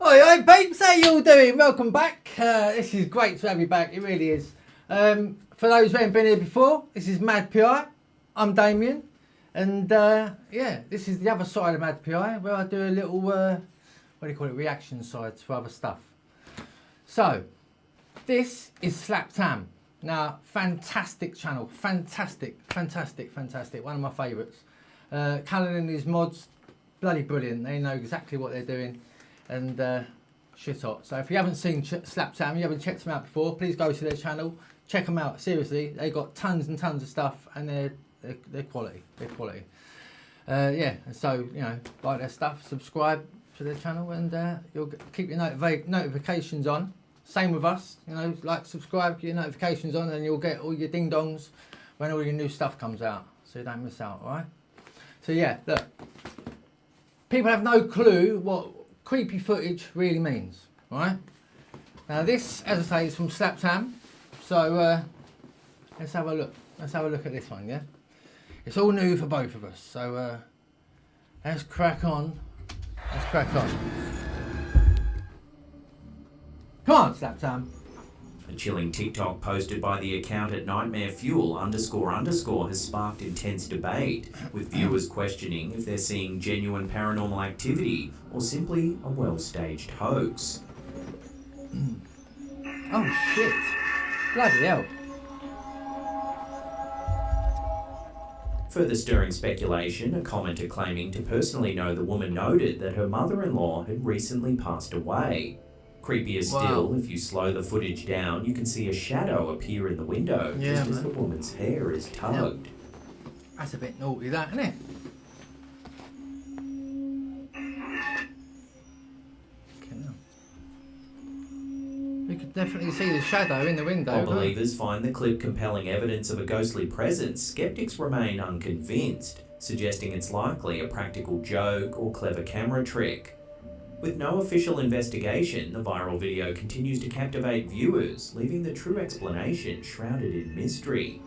Oi, babes, how you all doing? Welcome back. This is great to have you back, it really is. For those who haven't been here before, this is M.A.D PI. I'm Damien. And yeah, this is the other side of M.A.D PI, where I do a little, what do you call it, reaction side to other stuff. So, this is Slap Tam. Now, fantastic channel, fantastic. One of my favourites. Callan and his mods, bloody brilliant. They know exactly what they're doing. And shit hot. So if you haven't seen Slap Tam, you haven't checked them out before, please go to their channel, check them out. Seriously, they got tons and tons of stuff, and they're quality. They're quality. Yeah, and so you know, like their stuff, subscribe to their channel, and you'll keep your notifications on. Same with us, you know, like, subscribe, get your notifications on, and you'll get all your ding dongs when all your new stuff comes out, so you don't miss out. All right. So yeah, look, people have no clue what creepy footage really means, right? Now this, as I say, is from Slap Tam. So let's have a look. Let's have a look at this one, yeah? It's all new for both of us. So let's crack on. Let's crack on. Come on, Slap Tam. A chilling TikTok posted by the account at nightmarefuel__ has sparked intense debate, with viewers questioning if they're seeing genuine paranormal activity or simply a well-staged hoax. Oh shit. Bloody hell. Further stirring speculation, a commenter claiming to personally know the woman noted that her mother-in-law had recently passed away. Creepier still, if you slow the footage down, you can see a shadow appear in the window just as the woman's hair is tugged. That's a bit naughty, that, isn't it? You could definitely see the shadow in the window. While believers find the clip compelling evidence of a ghostly presence, skeptics remain unconvinced, suggesting it's likely a practical joke or clever camera trick. With no official investigation, the viral video continues to captivate viewers, leaving the true explanation shrouded in mystery.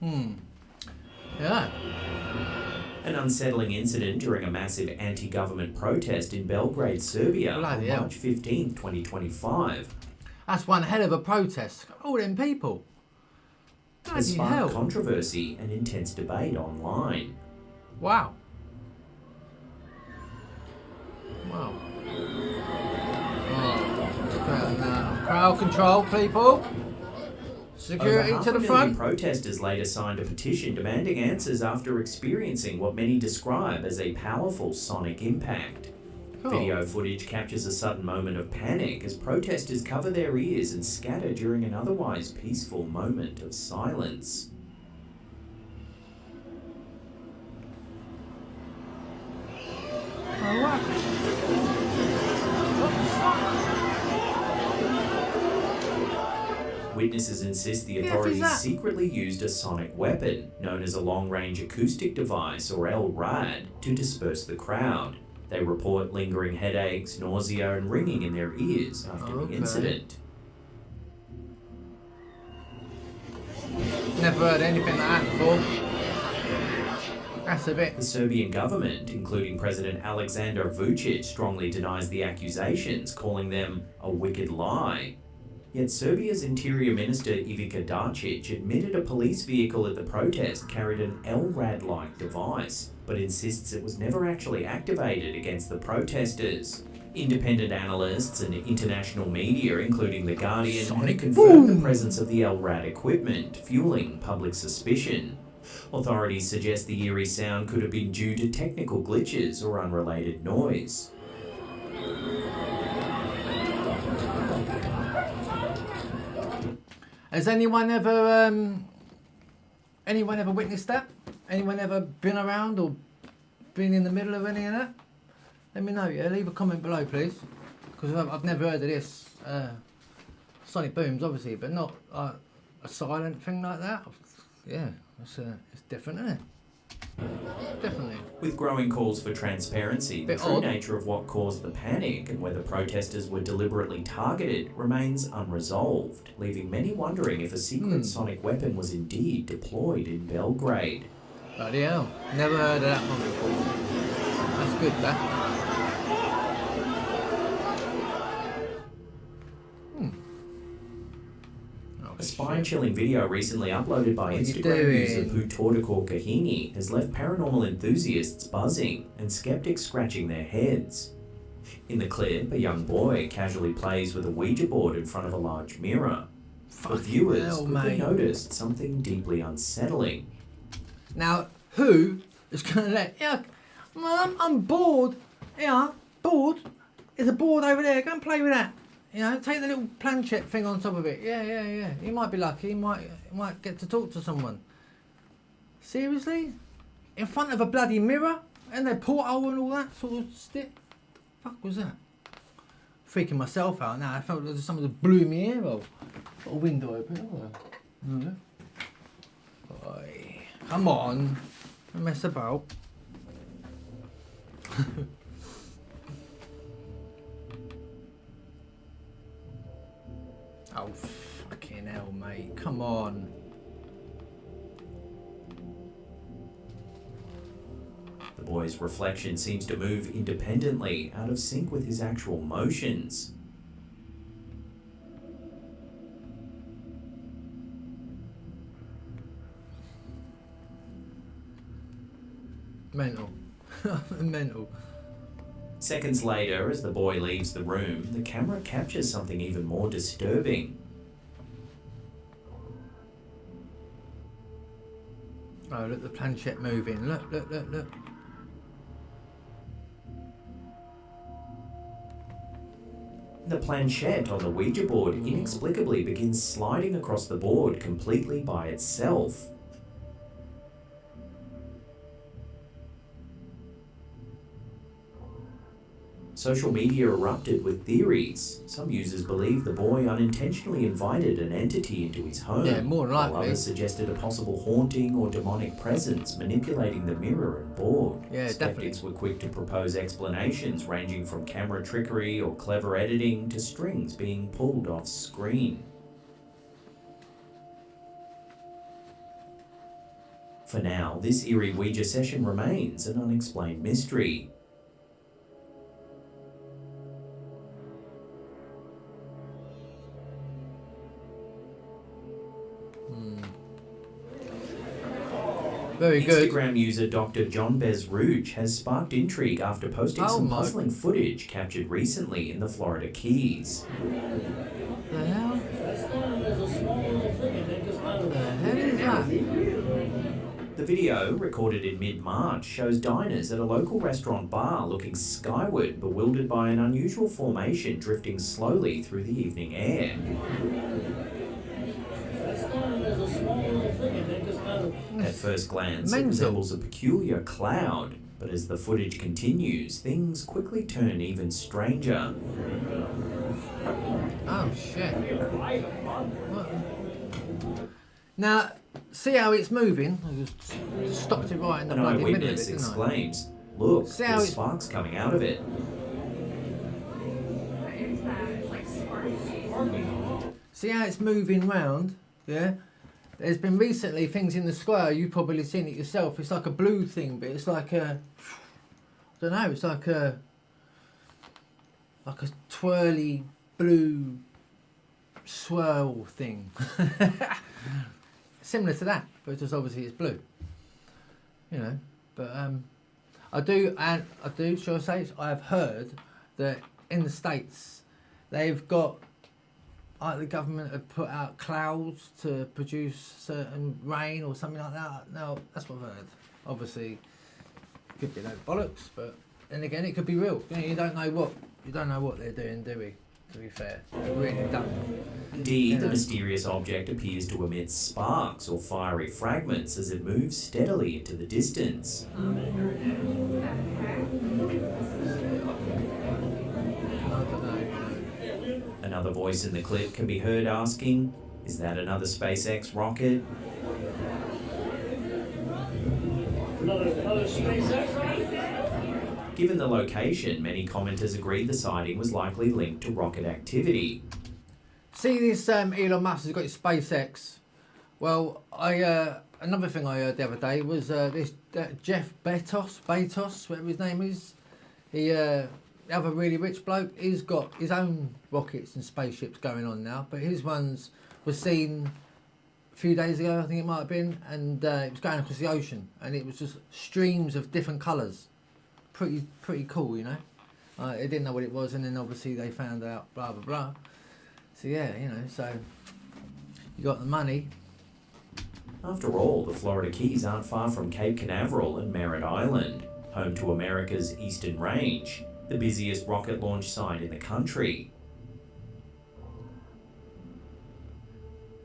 Yeah. An unsettling incident during a massive anti-government protest in Belgrade, Serbia on March 15, 2025. That's one hell of a protest. All them people. Has sparked controversy and intense debate online. Wow. Wow. Oh, crowd control, people. Security to the front. Protesters later signed a petition demanding answers after experiencing what many describe as a powerful sonic impact. Cool. Video footage captures a sudden moment of panic as protesters cover their ears and scatter during an otherwise peaceful moment of silence. Oh, what? What the fuck? Witnesses insist the authorities secretly used a sonic weapon, known as a long-range acoustic device, or M.A.D, to disperse the crowd. They report lingering headaches, nausea, and ringing in their ears after the incident. Never heard anything like that before. That's a bit. The Serbian government, including President Aleksandar Vučić, strongly denies the accusations, calling them a wicked lie. Yet Serbia's Interior Minister Ivica Dačić admitted a police vehicle at the protest carried an M.A.D-like device, but insists it was never actually activated against the protesters. Independent analysts and international media, including The Guardian, have confirmed the presence of the M.A.D equipment, fueling public suspicion. Authorities suggest the eerie sound could have been due to technical glitches or unrelated noise. Has anyone ever witnessed that? Anyone ever been around or been in the middle of any of that? Let me know, yeah? Leave a comment below, please. Because I've never heard of this. Sonic booms, obviously, but not a silent thing like that. Yeah, it's different, isn't it? Definitely. With growing calls for transparency, the true nature of what caused the panic and whether protesters were deliberately targeted remains unresolved, leaving many wondering if a secret sonic weapon was indeed deployed in Belgrade. Bloody hell. Never heard of that one before. That's good, that. Oh, A spine-chilling video recently uploaded by Instagram user Putordakor Kahini has left paranormal enthusiasts buzzing and skeptics scratching their heads. In the clip, a young boy casually plays with a Ouija board in front of a large mirror. But viewers quickly noticed something deeply unsettling. Now, who is going to let... Yeah, Mum, I'm bored. Yeah, bored. There's a board over there. Go and play with that. You know, take the little planchette thing on top of it. Yeah. You might be lucky. You might get to talk to someone. Seriously? In front of a bloody mirror? And their porthole and all that sort of stick? The fuck was that? Freaking myself out now. I felt like someone just blew me ear roll. Got a window open. No. Oi. Come on. Don't mess about. Oh, fucking hell, mate. Come on. The boy's reflection seems to move independently, out of sync with his actual motions. Mental. Mental. Seconds later, as the boy leaves the room, the camera captures something even more disturbing. Oh, look, the planchette moving. Look. The planchette on the Ouija board inexplicably begins sliding across the board completely by itself. Social media erupted with theories. Some users believe the boy unintentionally invited an entity into his home, Yeah, more than likely. while others suggested a possible haunting or demonic presence manipulating the mirror and board. Yeah, Skeptics were quick to propose explanations ranging from camera trickery or clever editing to strings being pulled off screen. For now, this eerie Ouija session remains an unexplained mystery. Very good. Instagram user Dr. John Bezruch has sparked intrigue after posting some puzzling footage captured recently in the Florida Keys. The hell? The hell is that? The video, recorded in mid-March, shows diners at a local restaurant bar looking skyward, bewildered by an unusual formation drifting slowly through the evening air. At first glance, it resembles a peculiar cloud, but as the footage continues, things quickly turn even stranger. Oh, shit. What? Now, see how it's moving? I just stopped it right in the bloody middle of it, didn't I? Exclaims, "Look, there's sparks coming out of it." See how it's moving round? Yeah? There's been recently things in the square, you've probably seen it yourself. It's like a blue thing, but it's like a, I don't know, it's like a twirly blue swirl thing. Similar to that, but just obviously it's blue. You know, but I do, shall I say, I've heard that in the States they've got, like the government have put out clouds to produce certain rain or something like that. No, that's what I've heard. Obviously, it could be no bollocks, but then again, it could be real. You know, you don't know what they're doing, do we? To be fair, they really don't. Indeed, the mysterious object appears to emit sparks or fiery fragments as it moves steadily into the distance. I don't know. Another voice in the clip can be heard asking, "Is that another SpaceX rocket?" Another SpaceX rocket? Given the location, many commenters agreed the sighting was likely linked to rocket activity. See this Elon Musk has got his SpaceX. Well, I another thing I heard the other day was this Jeff Bezos, whatever his name is. He, the other really rich bloke, he's got his own rockets and spaceships going on now, but his ones were seen a few days ago, I think it might have been, and it was going across the ocean, and it was just streams of different colours. Pretty cool, you know. They didn't know what it was, and then obviously they found out, blah blah blah. So yeah, you know, so you got the money. After all, the Florida Keys aren't far from Cape Canaveral and Merritt Island, home to America's Eastern Range, the busiest rocket launch site in the country.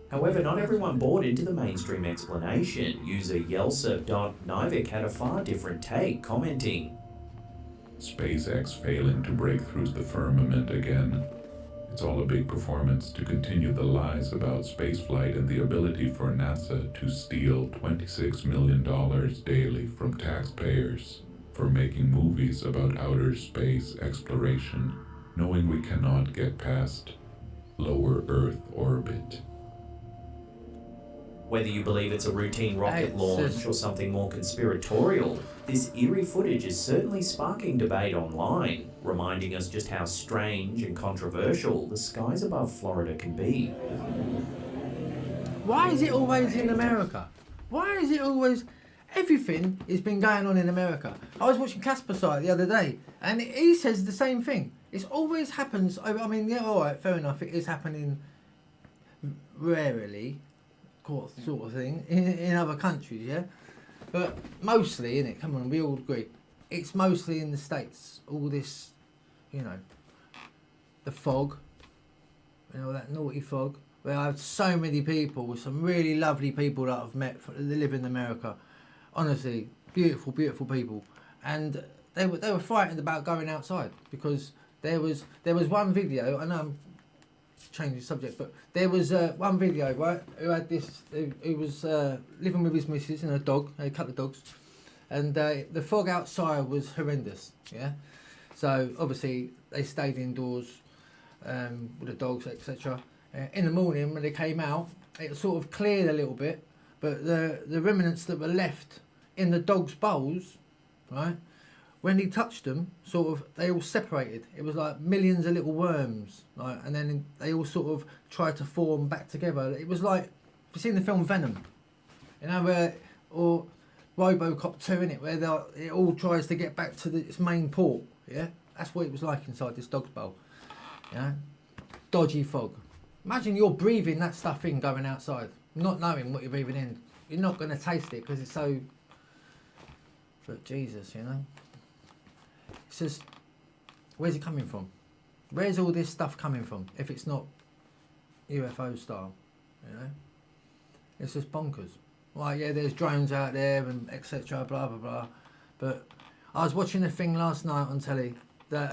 However, not everyone bought into the mainstream explanation. User Yelsa.Nivik had a far different take, commenting, SpaceX failing to break through the firmament again. It's all a big performance to continue the lies about spaceflight and the ability for NASA to steal $26 million daily from taxpayers for making movies about outer space exploration, knowing we cannot get past lower Earth orbit. Whether you believe it's a routine rocket launch or something more conspiratorial, this eerie footage is certainly sparking debate online, reminding us just how strange and controversial the skies above Florida can be. Why is it always in America? Why is it always... Everything has been going on in America. I was watching Casper Site the other day, and he says the same thing. It always happens... I mean, yeah, all right, fair enough, it is happening rarely, sort of thing, in other countries, yeah? But mostly, innit, come on, we all agree, it's mostly in the States. All this, you know, the fog, you know, that naughty fog, where I have so many people, with some really lovely people that I've met that live in America. Honestly, beautiful, beautiful people. And they were frightened about going outside, because there was one video, I know I'm changing subject, but there was one video, right, who had this, who was living with his missus and a dog, a couple of dogs, and the fog outside was horrendous, yeah? So obviously they stayed indoors with the dogs, etc. In the morning when they came out, it sort of cleared a little bit, but the remnants that were left in the dogs' bowls, right, when he touched them, sort of, they all separated. It was like millions of little worms, like, and then they all sort of tried to form back together. It was like, have you seen the film Venom? You know, where, or Robocop 2, innit, where it all tries to get back to its main port, yeah? That's what it was like inside this dog's bowl, yeah? Dodgy fog. Imagine you're breathing that stuff in going outside, not knowing what you're breathing in. You're not going to taste it because it's so... But Jesus, you know? It's just, where's it coming from? Where's all this stuff coming from if it's not UFO style, you know? It's just bonkers. Like, yeah, there's drones out there and etc. blah blah blah. But I was watching a thing last night on telly that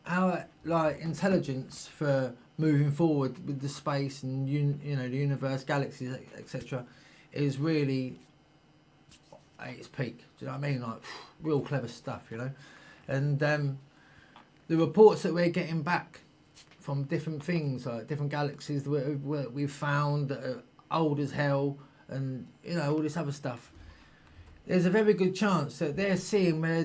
our like intelligence for moving forward with the space and you know, the universe, galaxies, etc. is really at its peak. Do you know what I mean? Like real clever stuff, you know. And the reports that we're getting back from different things, like different galaxies that we've found that are old as hell, and you know, all this other stuff, there's a very good chance that they're seeing where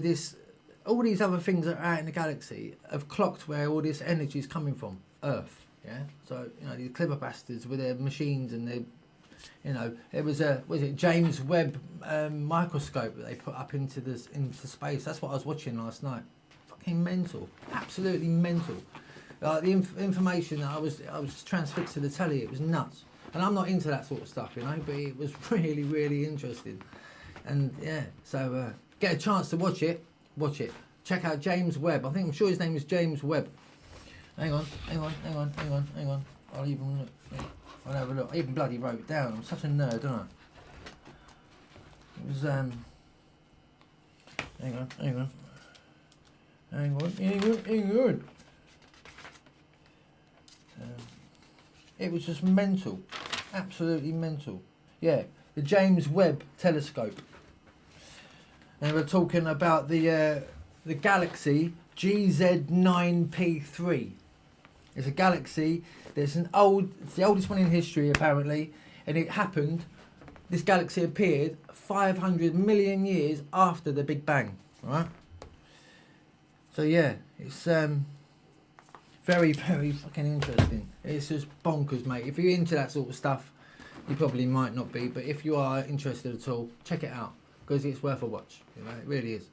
all these other things that are out in the galaxy have clocked where all this energy is coming from, Earth, yeah? So, you know, these clever bastards with their machines and their, you know, it was James Webb microscope that they put up into space. That's what I was watching last night. Fucking mental, absolutely mental. The information that I was transfixed to the telly, it was nuts. And I'm not into that sort of stuff, you know, but it was really, really interesting. And yeah, so get a chance to watch it. Check out James Webb. I'm sure his name is James Webb. Hang on. I'll even look. I'll have a look. I even bloody wrote it down. I'm such a nerd, don't I? It was hang on. It was just mental, absolutely mental. Yeah, the James Webb telescope. And we're talking about the galaxy GZ9P3. It's a galaxy. It's the oldest one in history apparently, and it happened. this galaxy appeared 500 million years after the Big Bang, right? So yeah, it's very, very fucking interesting. It's just bonkers, mate. If you're into that sort of stuff, you probably might not be, but if you are interested at all, check it out, because it's worth a watch, you know, it really is.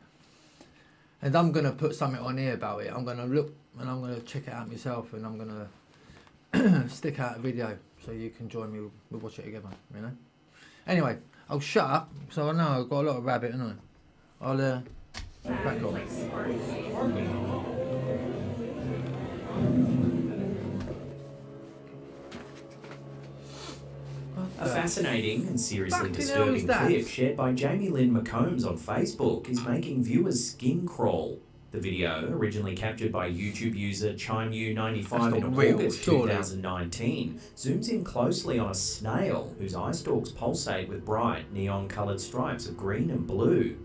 And I'm going to put something on here about it. I'm going to look and I'm going to check it out myself, and I'm going to stick out a video so you can join me. We'll watch it together, you know. Anyway, I'll shut up, so I know I've got a lot of rabbit, haven't I? I'll crack on. A fascinating and seriously Fucking hell is disturbing that? clip shared by Jamie Lynn McCombs on Facebook is making viewers skin crawl. The video, originally captured by YouTube user ChimeU95 in real, August surely. 2019, zooms in closely on a snail whose eye stalks pulsate with bright neon-coloured stripes of green and blue.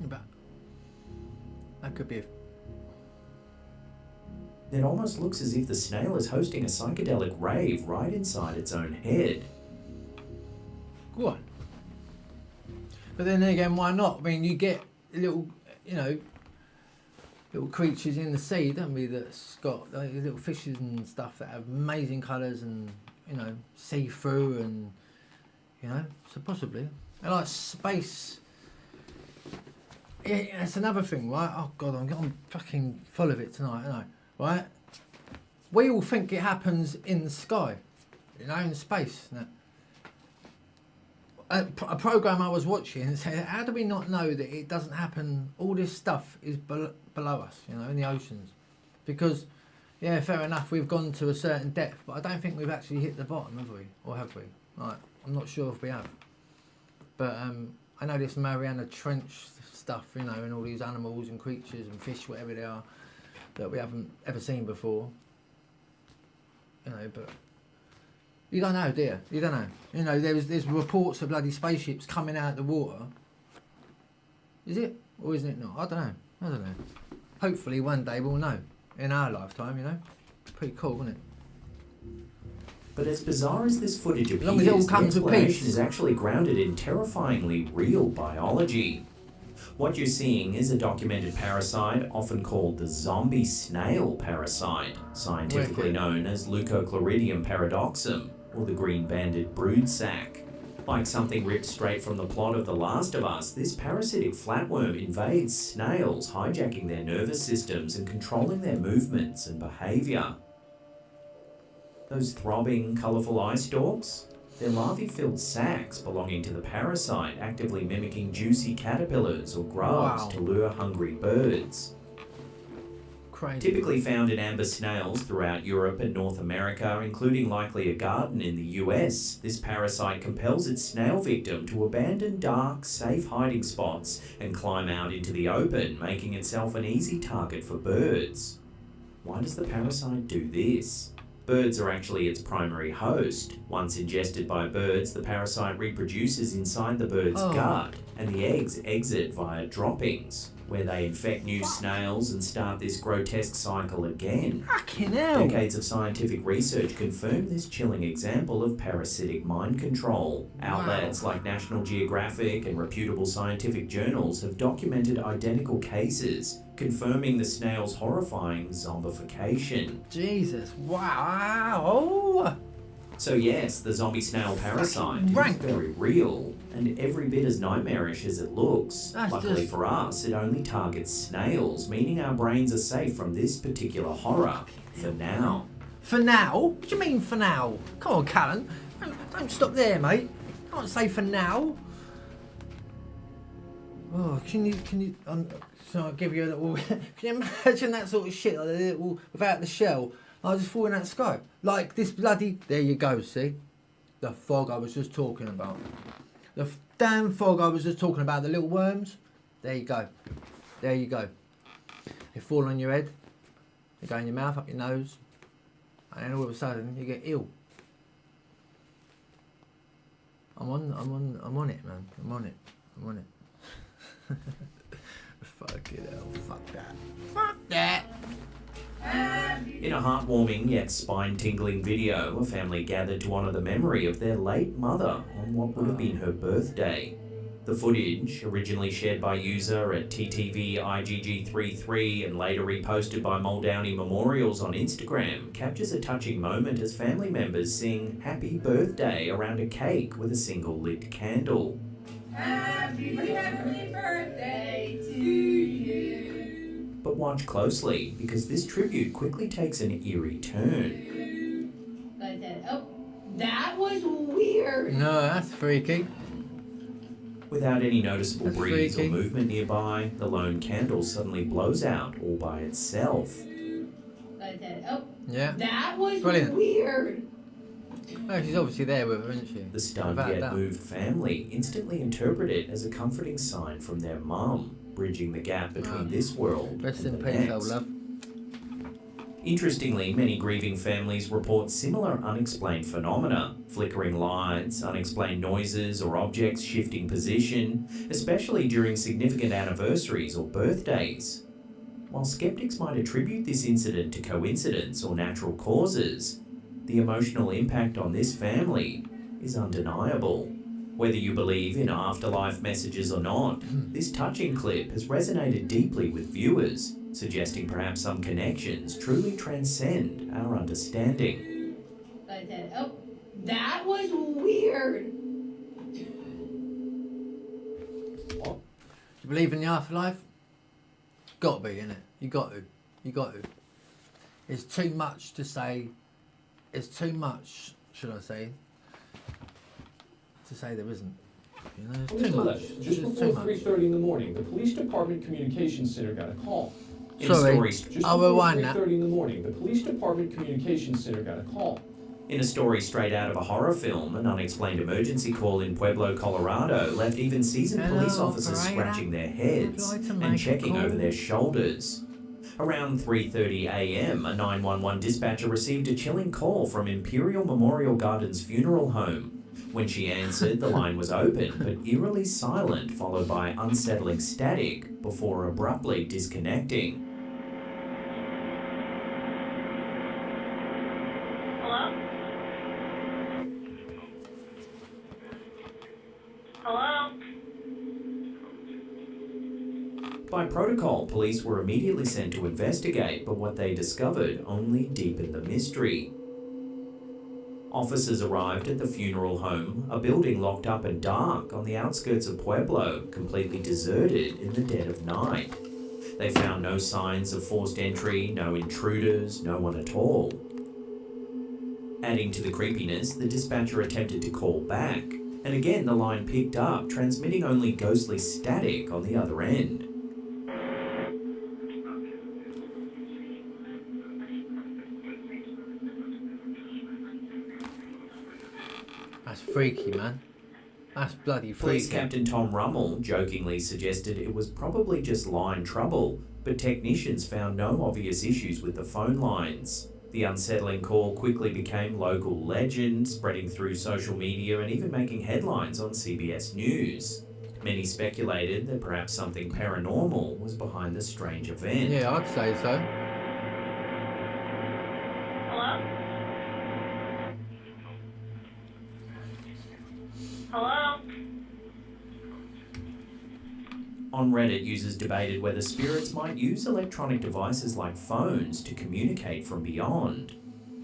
But that could be a... It almost looks as if the snail is hosting a psychedelic rave right inside its own head. Go on. But then again, why not? I mean, you get little, you know, little creatures in the sea, don't we, that's got like, little fishes and stuff that have amazing colours and, you know, see through and, you know, so possibly. And like space, yeah, that's another thing, right? Oh God, I'm fucking full of it tonight, aren't I? Right? We all think it happens in the sky, you know, in space. Now, a program I was watching said, how do we not know that it doesn't happen? All this stuff is below us, you know, in the oceans. Because, yeah, fair enough, we've gone to a certain depth, but I don't think we've actually hit the bottom, have we? Or have we? Right, I'm not sure if we have. But I know this Mariana Trench stuff, you know, and all these animals and creatures and fish, whatever they are, that we haven't ever seen before. You know, but you don't know, do you? You don't know. You know, there's reports of bloody spaceships coming out of the water. Is it? Or isn't it not? I don't know. Hopefully one day we'll know. In our lifetime, you know. Pretty cool, isn't it? But as bizarre as this footage appears, long as it all the comes with explanation peace. is actually grounded in terrifyingly real biology. What you're seeing is a documented parasite often called the zombie snail parasite, scientifically known as Leucochloridium paradoxum, or the green-banded brood sac. Like something ripped straight from the plot of The Last of Us, this parasitic flatworm invades snails, hijacking their nervous systems and controlling their movements and behaviour. Those throbbing, colourful eye stalks? They're larvae-filled sacs belonging to the parasite, actively mimicking juicy caterpillars or grubs to lure hungry birds. Crazy. Typically found in amber snails throughout Europe and North America, including likely a garden in the US, this parasite compels its snail victim to abandon dark, safe hiding spots and climb out into the open, making itself an easy target for birds. Why does the parasite do this? Birds are actually its primary host. Once ingested by birds, the parasite reproduces inside the bird's gut, and the eggs exit via droppings, where they infect new snails and start this grotesque cycle again. Fucking hell. Decades of scientific research confirm this chilling example of parasitic mind control. Outlets like National Geographic and reputable scientific journals have documented identical cases, confirming the snail's horrifying zombification. Jesus, wow. So yes, the zombie snail parasite is rank. very real, and every bit as nightmarish as it looks. That's Luckily just... for us, it only targets snails, meaning our brains are safe from this particular horror, for now. For now? What do you mean for now? Come on, Callan. Don't stop there, mate. Can't say for now. Oh, can you, so I'll give you a little, can you imagine that sort of shit, like a little, without the shell? I just fall in that sky. Like this bloody, there you go, see? The fog I was just talking about. The damn fog I was just talking about, the little worms. There you go. There you go. They fall on your head. They go in your mouth, up your nose. And then all of a sudden, you get ill. I'm on it, man. I'm on it. Fucking hell, fuck that. Fuck that. In In a heartwarming yet spine-tingling video, a family gathered to honour the memory of their late mother on what would have been her birthday. The footage, originally shared by user at TTVIGG33 and later reposted by Muldowney Memorials on Instagram, captures a touching moment as family members sing Happy Birthday around a cake with a single lit candle. Happy birthday to you. But watch closely, because this tribute quickly takes an eerie turn. Oh, that was weird. No, that's freaky. Without any noticeable That's breeze freaky. or movement nearby, the lone candle suddenly blows out all by itself. Oh, Yeah. that was Brilliant. weird. Oh, she's obviously there with her, isn't she? The stunned Without yet doubt. moved family instantly interpret it as a comforting sign from their mum, bridging the gap between this world Rest in and the peace, old next. love. Interestingly, many grieving families report similar unexplained phenomena, flickering lights, unexplained noises or objects shifting position, especially during significant anniversaries or birthdays. While skeptics might attribute this incident to coincidence or natural causes, the emotional impact on this family is undeniable. Whether you believe in afterlife messages or not, this touching clip has resonated deeply with viewers, suggesting perhaps some connections truly transcend our understanding. Oh, that was weird. Do you believe in the afterlife? Got to be, innit? You got to. You got to. It's too much to say. It's too much, should I say, to say there isn't. You know, it's On too this much. left, It's just just before too much. 3:30 in the morning, the police department communications center got a call. In a Sorry, story, Just I will before wind that. 3:30 in the morning, the police department communications center got a call. In a story straight out of a horror film, an unexplained emergency call in Pueblo, Colorado left even seasoned Hello, police officers operator. scratching their heads Would you like to and make a checking call? over their shoulders. Around 3:30 a.m., a 911 dispatcher received a chilling call from Imperial Memorial Gardens Funeral Home. When she answered, the line was open but eerily silent, followed by unsettling static before abruptly disconnecting. Hello? Hello? By protocol, police were immediately sent to investigate, but what they discovered only deepened the mystery. Officers arrived at the funeral home, a building locked up and dark on the outskirts of Pueblo, completely deserted in the dead of night. They found no signs of forced entry, no intruders, no one at all. Adding to the creepiness, the dispatcher attempted to call back, and again the line picked up, transmitting only ghostly static on the other end. That's freaky, man. That's bloody Police freaky. Captain Tom Rummel jokingly suggested it was probably just line trouble, but technicians found no obvious issues with the phone lines. The unsettling call quickly became local legend, spreading through social media and even making headlines on CBS News. Many speculated that perhaps something paranormal was behind the strange event. Yeah, I'd say so. Hello? Hello? On Reddit, users debated whether spirits might use electronic devices like phones to communicate from beyond.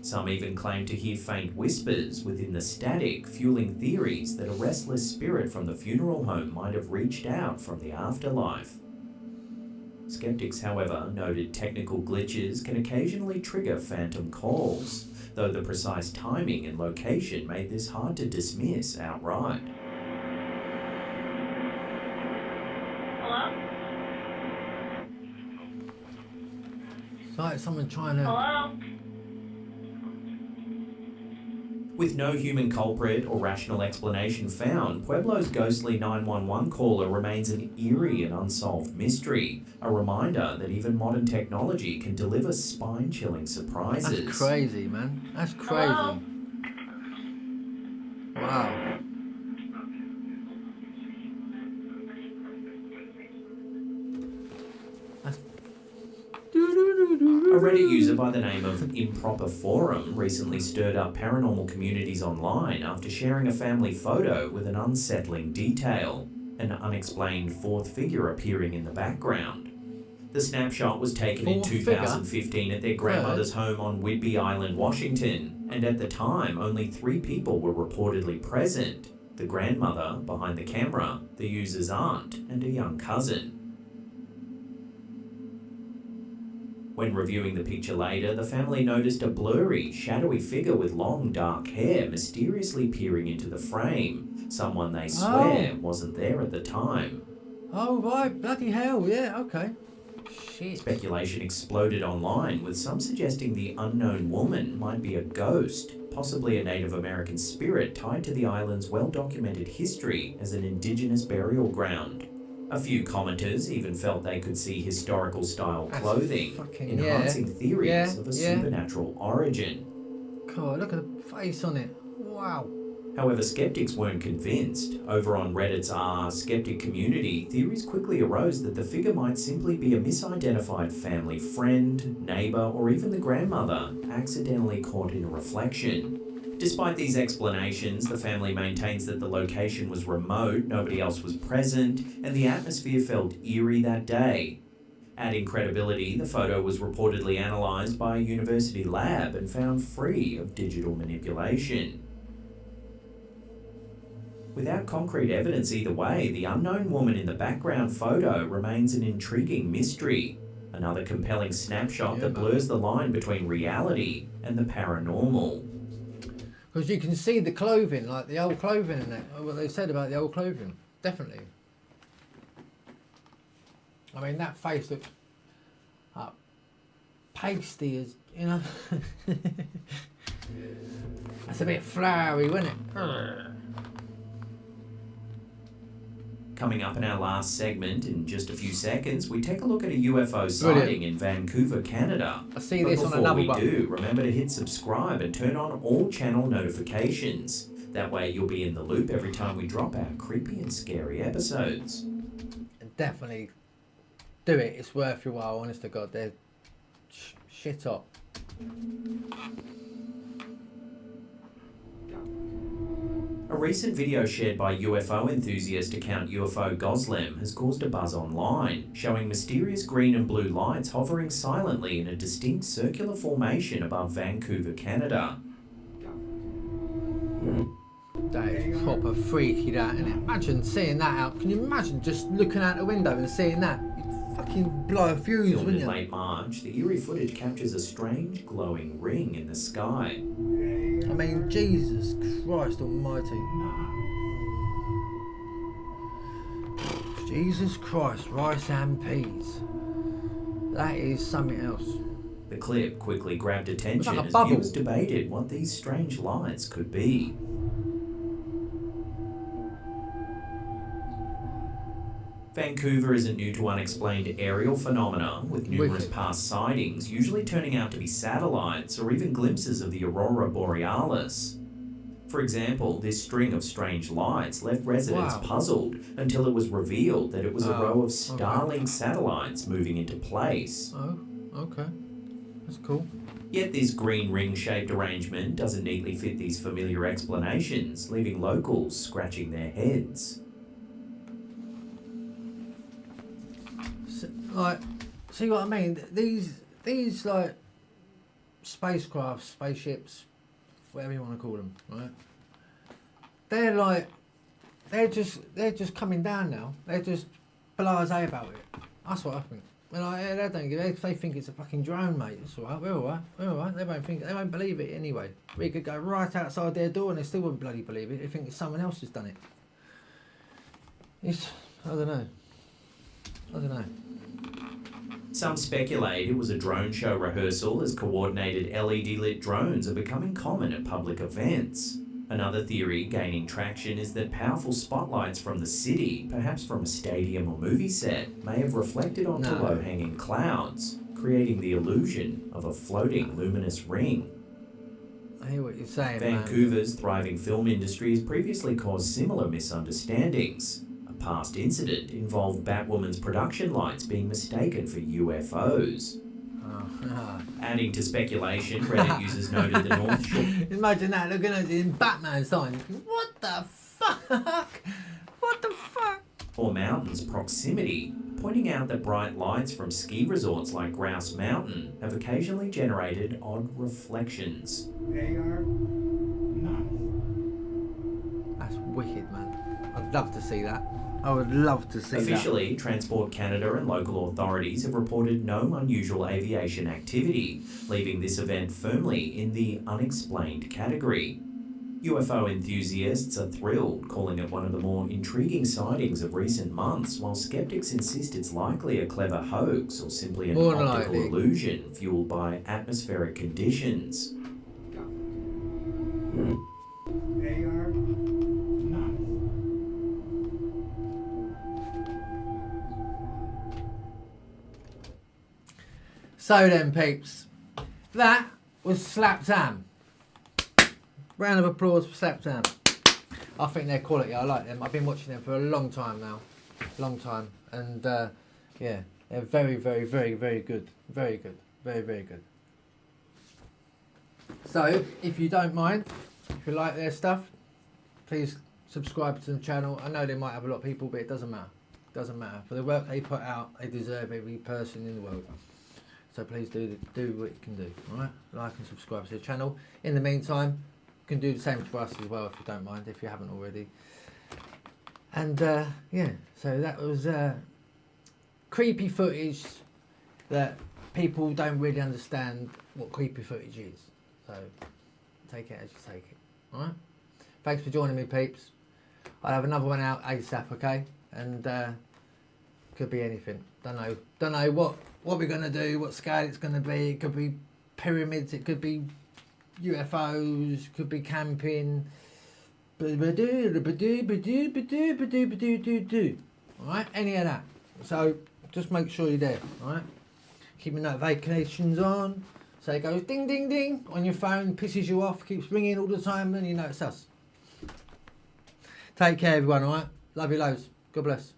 Some even claimed to hear faint whispers within the static, fueling theories that a restless spirit from the funeral home might have reached out from the afterlife. Skeptics, however, noted technical glitches can occasionally trigger phantom calls, though the precise timing and location made this hard to dismiss outright. Hello? It's like someone trying to. Hello? With no human culprit or rational explanation found, Pueblo's ghostly 911 caller remains an eerie and unsolved mystery, a reminder that even modern technology can deliver spine-chilling surprises. That's crazy, man. That's crazy. Hello? Wow. That's. A Reddit user by the name of Improper Forum recently stirred up paranormal communities online after sharing a family photo with an unsettling detail, an unexplained fourth figure appearing in the background. The snapshot was taken in 2015 at their grandmother's home on Whidbey Island, Washington, and at the time only 3 people were reportedly present: the grandmother behind the camera, the user's aunt, and a young cousin. When reviewing the picture later, the family noticed a blurry, shadowy figure with long dark hair mysteriously peering into the frame, someone they swear wasn't there at the time. Oh, right, bloody hell, yeah, okay. Shit. Speculation exploded online, with some suggesting the unknown woman might be a ghost, possibly a Native American spirit tied to the island's well-documented history as an indigenous burial ground. A few commenters even felt they could see historical-style clothing, enhancing theories of a supernatural origin. God, look at the face on it. Wow. However, skeptics weren't convinced. Over on Reddit's skeptic community, theories quickly arose that the figure might simply be a misidentified family friend, neighbour, or even the grandmother, accidentally caught in a reflection. Despite these explanations, the family maintains that the location was remote, nobody else was present, and the atmosphere felt eerie that day. Adding credibility, the photo was reportedly analysed by a university lab and found free of digital manipulation. Without concrete evidence either way, the unknown woman in the background photo remains an intriguing mystery. Another compelling snapshot that blurs the line between reality and the paranormal. Because you can see the clothing, like the old clothing and that, what they said about the old clothing. Definitely. I mean, that face looks pasty as, you know. That's a bit flowery, wasn't it? Coming up in our last segment, in just a few seconds, we take a look at a UFO sighting in Vancouver, Canada. I see this on Before another we one. do, remember to hit subscribe and turn on all channel notifications. That way you'll be in the loop every time we drop our creepy and scary episodes. Definitely do it. It's worth your while, honest to God. They're shit up. A recent video shared by UFO enthusiast account UFO Goslem has caused a buzz online, showing mysterious green and blue lights hovering silently in a distinct circular formation above Vancouver, Canada. That is proper freaky, that, isn't it? Imagine seeing that out. Can you imagine just looking out the window and seeing that? You'd fucking blow a fuse, Filmed wouldn't in you? late March, the eerie footage captures a strange glowing ring in the sky. I mean, Jesus Christ almighty. Jesus Christ, rice and peas. That is something else. The clip quickly grabbed attention like a as bubble. viewers debated what these strange lights could be. Vancouver isn't new to unexplained aerial phenomena, with numerous past sightings usually turning out to be satellites or even glimpses of the aurora borealis. For example, this string of strange lights left residents puzzled until it was revealed that it was a row of starling satellites moving into place. Oh, okay. That's cool. Yet this green ring-shaped arrangement doesn't neatly fit these familiar explanations, leaving locals scratching their heads. Like, see what I mean? These like spacecraft, spaceships, whatever you want to call them, right? They're just coming down now. They're just blasé about it. That's what I think. They don't give. They think it's a fucking drone, mate. It's all right. We're all right. They won't believe it anyway. We could go right outside their door and they still wouldn't bloody believe it. They think it's someone else has done it. I don't know. Some speculate it was a drone show rehearsal, as coordinated LED-lit drones are becoming common at public events. Another theory gaining traction is that powerful spotlights from the city, perhaps from a stadium or movie set, may have reflected onto low-hanging clouds, creating the illusion of a floating luminous ring. I hear what you're saying, Vancouver's thriving film industry has previously caused similar misunderstandings. A past incident involved Batwoman's production lights being mistaken for UFOs. Adding to speculation, Reddit users noted the North Shore Imagine that, looking at it in Batman sign. What the fuck? What the fuck? Mountain's proximity, pointing out that bright lights from ski resorts like Grouse Mountain have occasionally generated odd reflections. They are nuts. That's wicked, man. I'd love to see that. I would love to see Officially, Transport Canada and local authorities have reported no unusual aviation activity, leaving this event firmly in the unexplained category. UFO enthusiasts are thrilled, calling it one of the more intriguing sightings of recent months, while skeptics insist it's likely a clever hoax or simply an More optical likely. illusion fueled by atmospheric conditions. They are nuts. So then, peeps, that was Slap Sam. Round of applause for Slap Sam. I think they're quality. I like them. I've been watching them for a long time now. Long time. And yeah, they're very, very, very, very good. Very good. Very, very good. So, if you don't mind, if you like their stuff, please subscribe to the channel. I know they might have a lot of people, but it doesn't matter. It doesn't matter. For the work they put out, they deserve every person in the world. So please do what you can do. Alright? Like and subscribe to the channel. In the meantime, you can do the same for us as well if you don't mind, if you haven't already. And yeah, so that was creepy footage that people don't really understand what creepy footage is. So take it as you take it. Alright? Thanks for joining me, peeps. I'll have another one out ASAP, okay? And could be anything. Don't know what we're gonna do, what scale it's gonna be. It could be pyramids, it could be UFOs, could be camping. Alright, any of that. So just make sure you're there, alright? Keep your notifications on. So it goes ding ding ding on your phone, pisses you off, keeps ringing all the time, and you know it's us. Take care everyone, alright? Love you loads. God bless.